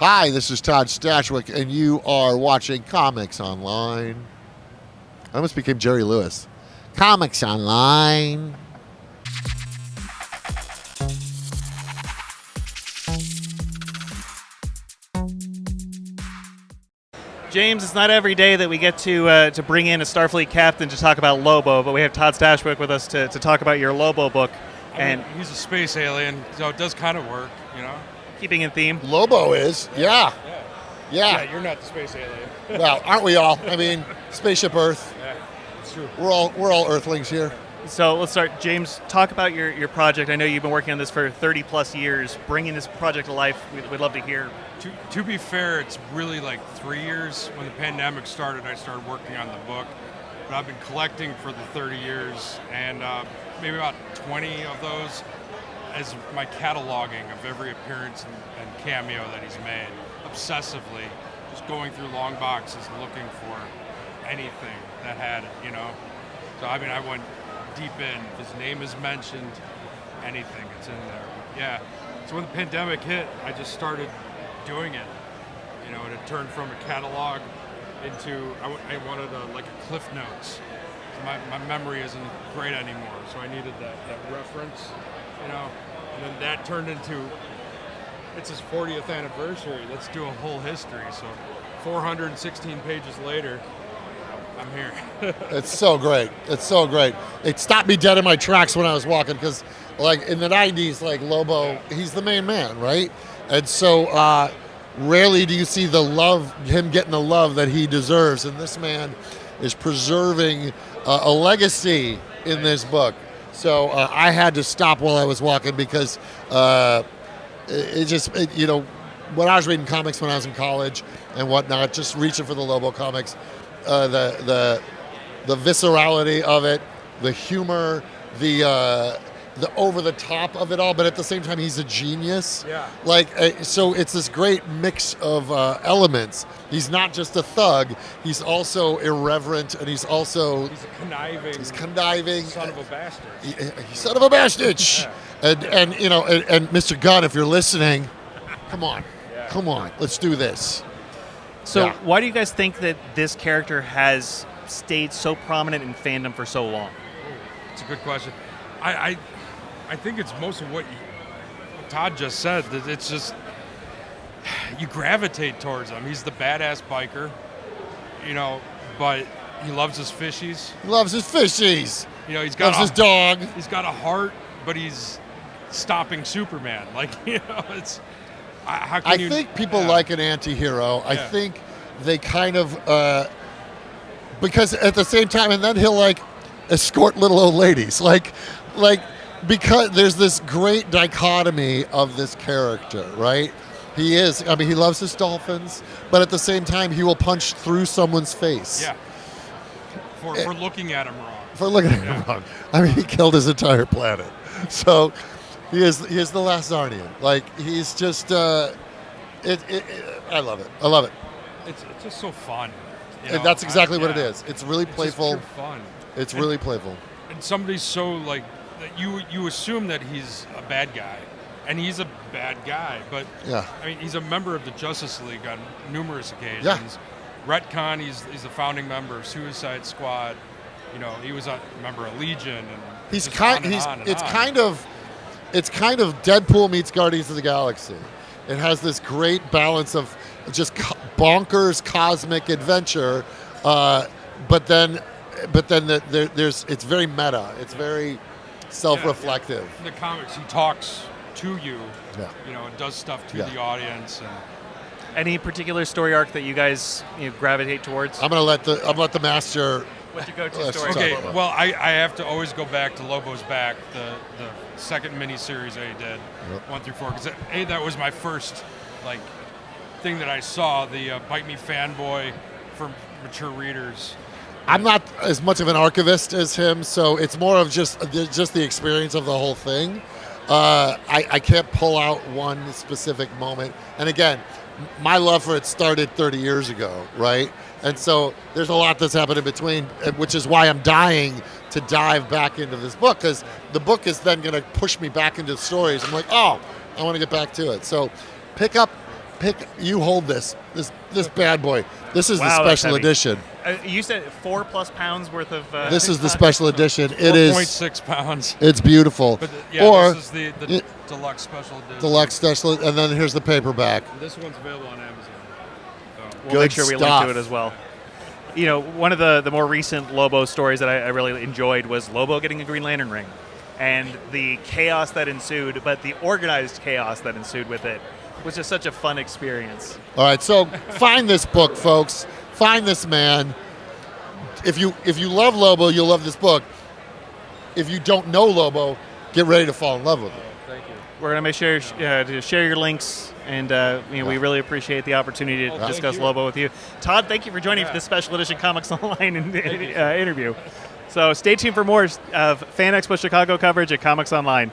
Hi, this is Todd Stashwick, and you are watching Comics Online. I almost became Jerry Lewis. Comics Online. James, it's not every day that we get to bring in a Starfleet captain to talk about Lobo, but we have Todd Stashwick with us to talk about your Lobo book. I mean, he's a space alien, so it does kind of work, you know? Keeping in theme. Lobo is, yeah. Yeah, you're not the space alien. Well, aren't we all? I mean, Spaceship Earth. Yeah, it's true. We're all Earthlings here. So let's start. James, talk about your project. I know you've been working on this for 30 plus years. Bringing this project to life, we'd love to hear. To be fair, it's really like 3 years. When the pandemic started, I started working on the book. But I've been collecting for the 30 years, and maybe about 20 of those as my cataloging of every appearance and cameo that he's made, obsessively, just going through long boxes looking for anything that had it, you know? So, I mean, I went deep in. If his name is mentioned, anything, it's in there. Yeah. So when the pandemic hit, I just started doing it. You know, and it turned from a catalog into, I wanted like a Cliff Notes. So my memory isn't great anymore, so I needed that reference, you know? And then that turned into, it's his 40th anniversary. Let's do a whole history. So 416 pages later, I'm here. It's so great. It's so great. It stopped me dead in my tracks when I was walking because, like, in the 90s, like, Lobo, he's the main man, right? And so rarely do you see the love, him getting the love that he deserves. And this man is preserving a legacy in this book. So I had to stop while I was walking because you know, when I was reading comics when I was in college and whatnot, just reaching for the Lobo comics, the viscerality of it, the humor, the over the top of it all, but at the same time he's a genius. Yeah. Like so, it's this great mix of elements. He's not just a thug; he's also irreverent, and he's a conniving son of a bastard. Son of a bastard. Yeah. And you know, and Mr. Gunn, if you're listening, come on, let's do this. So why do you guys think that this character has stayed so prominent in fandom for so long? It's a good question. I think it's most of what Todd just said. That it's just, you gravitate towards him. He's the badass biker, you know, but he loves his fishies. He loves his fishies. You know, loves his dog. He's got a heart, but he's stopping Superman. Like, you know, it's... I think people like an anti-hero. I think they kind of... because at the same time, and then he'll, like, escort little old ladies. Like, because there's this great dichotomy of this character, right? He is, I mean, he loves his dolphins, but at the same time, he will punch through someone's face. Yeah. For looking at him wrong. For looking at him wrong. I mean, he killed his entire planet. So he is the last Zarnian. Like, he's just, I love it. I love it. It's just so fun. You know? That's exactly what it is. It's really playful. It's just pure fun. It's really playful. And somebody's so, like, that you assume that he's a bad guy, and he's a bad guy, but I mean, he's a member of the Justice League on numerous occasions. Yeah. Retcon, he's a founding member of Suicide Squad. You know, he was a member of Legion, and it's kind of Deadpool meets Guardians of the Galaxy. It has this great balance of just bonkers cosmic adventure, but then there's it's very meta. It's very self-reflective. In the comics, he talks to you. Yeah. You know, and does stuff to the audience. And any particular story arc that you guys gravitate towards? I'm gonna let the master. What's your go-to story? Okay. Well, I have to always go back to Lobo's Back, the second miniseries that he did, 1 through 4, because that was my first like thing that I saw. The Bite Me fanboy for mature readers. I'm not as much of an archivist as him, so it's more of just the experience of the whole thing. I can't pull out one specific moment. And again, my love for it started 30 years ago, right? And so there's a lot that's happened in between, which is why I'm dying to dive back into this book, because the book is then going to push me back into the stories. I'm like, oh, I want to get back to it. So pick up You hold this bad boy. This is Wow, the that's special heavy. edition. You said 4+ pounds worth of. This is the special edition. It is 4.6 pounds. It's beautiful. But yeah, or this is the deluxe special edition. deluxe special, and then here's the paperback. This one's available on Amazon. So. We'll Good make sure we link stuff. to it as well. You know, one of the more recent Lobo stories that I really enjoyed was Lobo getting a Green Lantern ring, and the chaos that ensued, but the organized chaos that ensued with it was just such a fun experience. All right, so find this book, folks. Find this man. If you love Lobo, you'll love this book. If you don't know Lobo, get ready to fall in love with him. Thank you. We're going to make sure to share your links, and we really appreciate the opportunity to discuss you. Lobo with you. Todd, thank you for joining for this special edition Comics Online interview. So stay tuned for more of Fan Expo Chicago coverage at Comics Online.